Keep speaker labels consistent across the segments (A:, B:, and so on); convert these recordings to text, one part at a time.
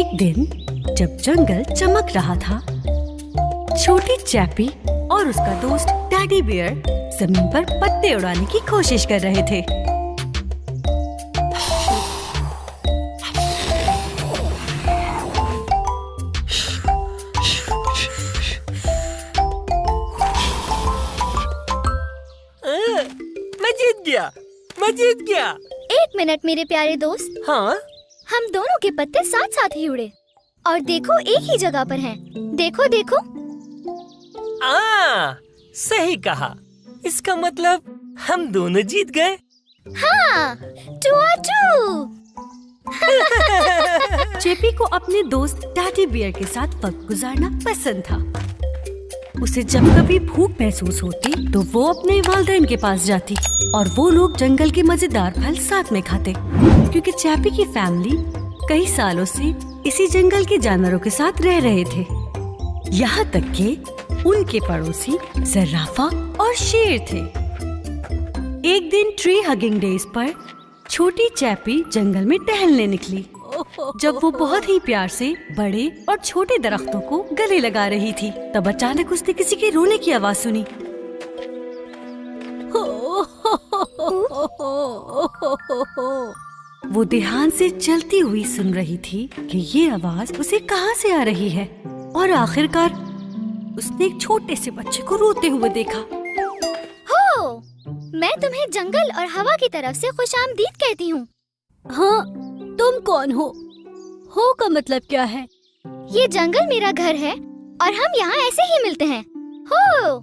A: एक दिन जब जंगल चमक रहा था, छोटी चैपी और उसका दोस्त टैडी बियर जमीन पर पत्ते उड़ाने की कोशिश कर रहे थे।
B: मैं जीत गया।
C: एक मिनट मेरे प्यारे दोस्त।
B: हाँ?
C: हम दोनों के पत्ते साथ साथ ही उड़े और देखो एक ही जगह पर हैं। देखो देखो।
B: सही कहा। इसका मतलब हम दोनों जीत गए।
C: हाँ, 2-2।
A: चैपी को अपने दोस्त टैडी बियर के साथ वक्त गुजारना पसंद था। उसे जब कभी भूख महसूस होती तो वो अपने वालिदैन के पास जाती और वो लोग जंगल के मजेदार फल साथ में खाते, क्योंकि चैपी की फैमिली कई सालों से इसी जंगल के जानवरों के साथ रह रहे थे। यहाँ तक कि उनके पड़ोसी ज़राफ़ा और शेर थे। एक दिन ट्री हगिंग डेज पर छोटी चैपी जंगल में टहलने निकली। जब वो बहुत ही प्यार से बड़े और छोटे दरख्तों को गले लगा रही थी, तब अचानक उसने किसी के रोने की आवाज सुनी। वो ध्यान से चलती हुई सुन रही थी कि ये आवाज उसे कहाँ से आ रही है, और आखिरकार उसने एक छोटे से बच्चे को रोते हुए देखा।
C: हो, मैं तुम्हें जंगल और हवा की तरफ से खुशामदीद कहती हूँ।
A: हाँ, तुम कौन हो? हो का मतलब क्या है?
C: ये जंगल मेरा घर है और हम यहाँ ऐसे ही मिलते हैं। हो,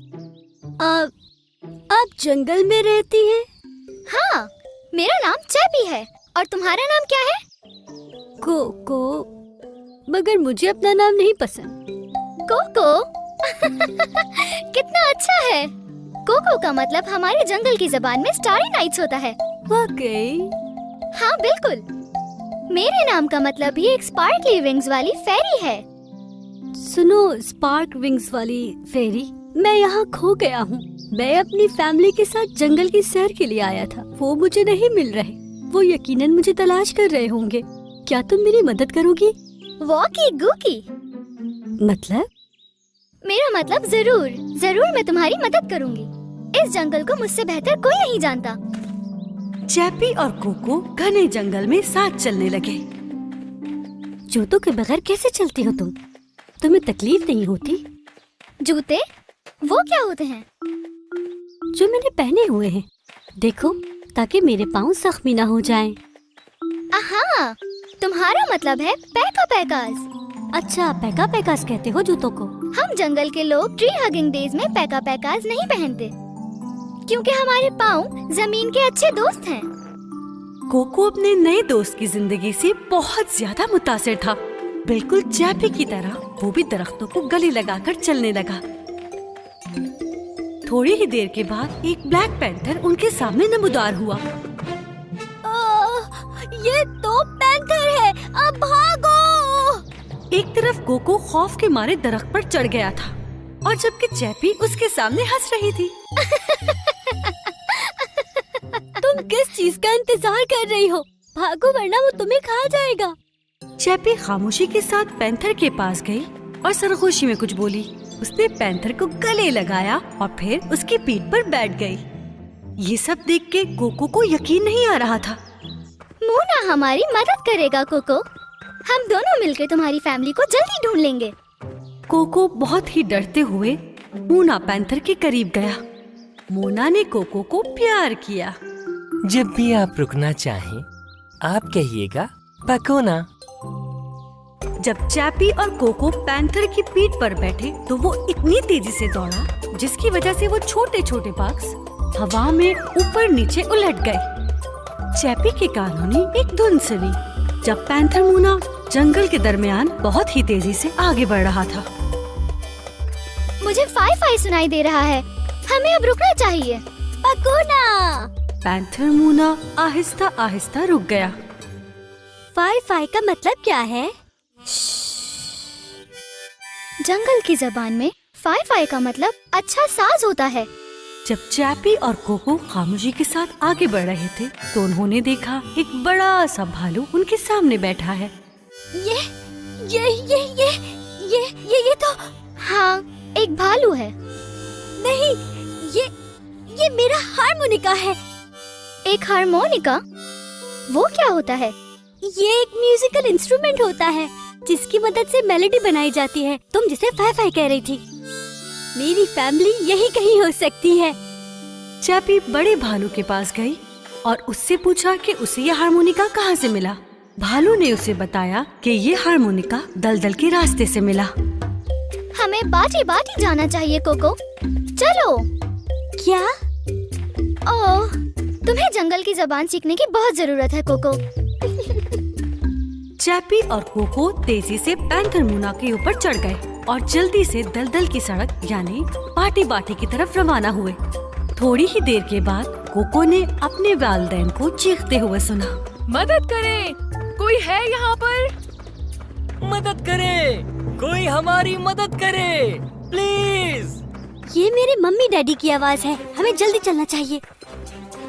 A: आप जंगल में रहती हैं?
C: हाँ, मेरा नाम चैपी है और तुम्हारा नाम क्या है?
A: कोको, मगर मुझे अपना नाम नहीं पसंद।
C: कोको? कितना अच्छा है। कोको का मतलब हमारे जंगल की जबान में स्टारी नाइट्स होता है।
A: वाकई?
C: हाँ बिल्कुल। मेरे नाम का मतलब भी एक स्पार्कली विंग्स वाली फेरी है।
A: सुनो स्पार्क विंग्स वाली फेरी, मैं यहाँ खो गया हूँ। मैं अपनी फैमिली के साथ जंगल की सैर के लिए आया था। वो मुझे नहीं मिल रहे। वो यकीनन मुझे तलाश कर रहे होंगे। क्या तुम मेरी मदद करोगी?
C: वॉकी गूकी?
A: मतलब?
C: मेरा मतलब जरूर मैं तुम्हारी मदद करूँगी। इस जंगल को मुझसे बेहतर कोई नहीं जानता।
A: चैपी और कोको घने जंगल में साथ चलने लगे। जूतों के बगैर कैसे चलती हो तुम? तुम्हें तकलीफ नहीं होती?
C: जूते? वो क्या होते हैं?
A: जो मैंने पहने हुए हैं, देखो, ताकि मेरे पाँव जख्मी ना हो जाएं।
C: हाँ, तुम्हारा मतलब है पैका पैकास।
A: अच्छा, पैका पैकास कहते हो जूतों को?
C: हम जंगल के लोग ट्री हगिंग डेज में पैका पैकास नहीं पहनते, क्योंकि हमारे पाँव जमीन के अच्छे दोस्त हैं।
A: कोको अपने नए दोस्त की जिंदगी से बहुत ज्यादा मुतासिर था। बिल्कुल चैपी की तरह वो भी दरख्तों को गले लगाकर चलने लगा। थोड़ी ही देर के बाद एक ब्लैक पैंथर उनके सामने नमूदार हुआ।
C: ये तो पैंथर है, अब भागो!
A: एक तरफ कोको खौफ के मारे दरख्त पर चढ़ गया था, और जबकि चैपी उसके सामने हंस रही थी। तुम किस चीज का इंतजार कर रही हो? भागो वरना वो तुम्हें खा जाएगा। चैपी खामोशी के साथ पैंथर के पास गई और सरगोशी में कुछ बोली। उसने पैंथर को गले लगाया और फिर उसकी पीठ पर बैठ गई। ये सब देख के कोको को यकीन नहीं आ रहा था।
C: मोना हमारी मदद करेगा कोको। हम दोनों मिलकर तुम्हारी फैमिली को जल्दी ढूंढ लेंगे।
A: कोको बहुत ही डरते हुए मोना पैंथर के करीब गया। मोना ने कोको को प्यार किया।
B: जब भी आप रुकना चाहें, आप कहिएगा पकोना।
A: जब चैपी और कोको पैंथर की पीठ पर बैठे तो वो इतनी तेजी से दौड़ा, जिसकी वजह से वो छोटे छोटे बग्स हवा में ऊपर नीचे उलट गए। चैपी के कानों ने एक धुन सुनी जब पैंथर मोना जंगल के दरमियान बहुत ही तेजी से आगे बढ़ रहा था।
C: मुझे फाई फाई सुनाई दे रहा है। हमें अब रुकना चाहिए। पकोना!
A: पैंथर मोना आहिस्ता आहिस्ता रुक गया।
C: फाई फाई का मतलब क्या है? जंगल की जबान में फाई फाई का मतलब अच्छा साज होता है।
A: जब चैपी और कोको खामोशी के साथ आगे बढ़ रहे थे तो उन्होंने देखा एक बड़ा सा भालू उनके सामने बैठा है।
C: ये तो हाँ एक भालू है। नहीं, ये मेरा हारमोनिका है। एक हारमोनिका? वो क्या होता है? ये एक म्यूजिकल इंस्ट्रूमेंट होता है जिसकी मदद से मेलोडी बनाई जाती है। तुम जिसे फाय फाय कह रही थी। मेरी फैमिली यही कहीं हो सकती है।
A: चैपी बड़े भालू के पास गई और उससे पूछा कि उसे यह हारमोनिका कहाँ से मिला। भालू ने उसे बताया कि ये हारमोनिका दलदल के रास्ते से मिला।
C: हमें बाटी बाटी जाना चाहिए कोको। चलो। क्या? ओह, तुम्हें जंगल की जबान सीखने की बहुत जरूरत है कोको।
A: चैपी और कोको तेजी से पैंथर मुना के ऊपर चढ़ गए और जल्दी से दलदल की सड़क यानी बाटी बाटी की तरफ रवाना हुए। थोड़ी ही देर के बाद कोको ने अपने वालिदैन को चीखते हुए सुना।
D: मदद करें, कोई है यहाँ पर?
B: मदद करे, कोई हमारी मदद करे, प्लीज।
C: ये मेरे मम्मी डैडी की आवाज है। हमें जल्दी चलना चाहिए।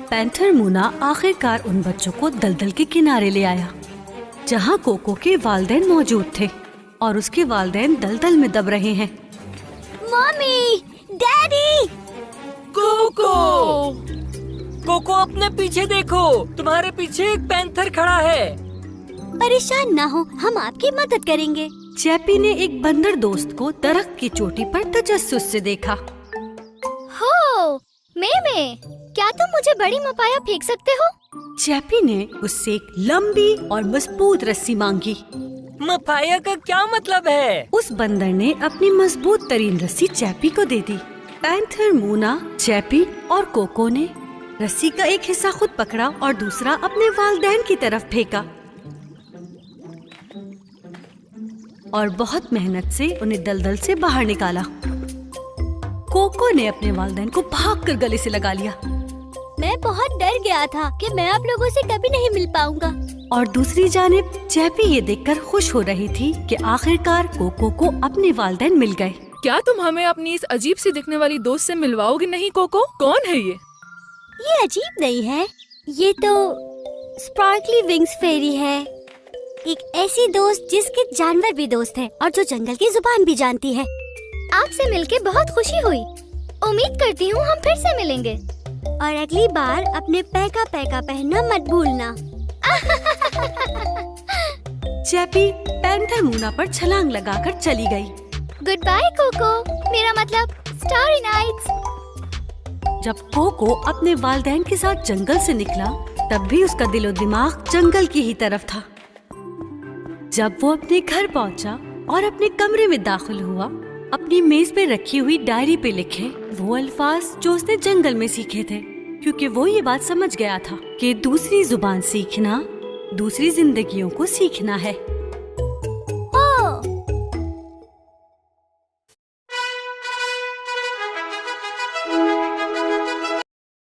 A: पैंथर मुना आखिरकार उन बच्चों को दलदल के किनारे ले आया जहाँ कोको के वालिदैन मौजूद थे और उसके वालिदैन दलदल में दब रहे हैं।
C: Mummy, daddy.
B: कोको, कोको अपने पीछे देखो, तुम्हारे पीछे एक पैंथर खड़ा है।
C: परेशान ना हो, हम आपकी मदद करेंगे।
A: चैपी ने एक बंदर दोस्त को दरख्त की चोटी पर तजस्सुस से देखा।
C: हो, मेमे, क्या तुम मुझे बड़ी मपाया फेंक सकते हो?
A: चैपी ने उससे एक लंबी और मजबूत रस्सी मांगी।
B: मपाया का क्या मतलब है?
A: उस बंदर ने अपनी मजबूत तरीन रस्सी चैपी को दे दी। पैंथर मुना, चैपी और कोको ने रस्सी का एक हिस्सा खुद पकड़ा और दूसरा अपने वालिदैन की तरफ फेंका और बहुत मेहनत से उन्हें दलदल से बाहर निकाला। कोको ने अपने वालिदैन को भागकर गले से लगा लिया।
C: मैं बहुत डर गया था कि मैं आप लोगों से कभी नहीं मिल पाऊंगा।
A: और दूसरी जानिब चैपी ये देखकर खुश हो रही थी कि आखिरकार कोको को अपने वालिदैन मिल गए।
D: क्या तुम हमें अपनी इस अजीब सी दिखने वाली दोस्त से मिलवाओगे नहीं कोको? कौन है ये?
C: ये अजीब नहीं है, ये तो स्पार्कली विंग्स फेरी है। एक ऐसी दोस्त जिसके जानवर भी दोस्त हैं और जो जंगल की जुबान भी जानती है। आपसे मिलके बहुत खुशी हुई। उम्मीद करती हूँ हम फिर से मिलेंगे। और अगली बार अपने पैका पैका पहनना मत भूलना।
A: चैपी पैंथर मुना पर छलांग लगाकर चली गई।
C: गुड बाय कोको, मेरा मतलब स्टारी नाइट्स।
A: जब कोको अपने वालिदैन के साथ जंगल से निकला तब भी उसका दिलो दिमाग जंगल की ही तरफ था। जब वो अपने घर पहुंचा और अपने कमरे में दाखिल हुआ, अपनी मेज पे रखी हुई डायरी पे लिखे वो अल्फाज जो उसने जंगल में सीखे थे, क्योंकि वो ये बात समझ गया था कि दूसरी जुबान सीखना दूसरी जिंदगियों को सीखना है।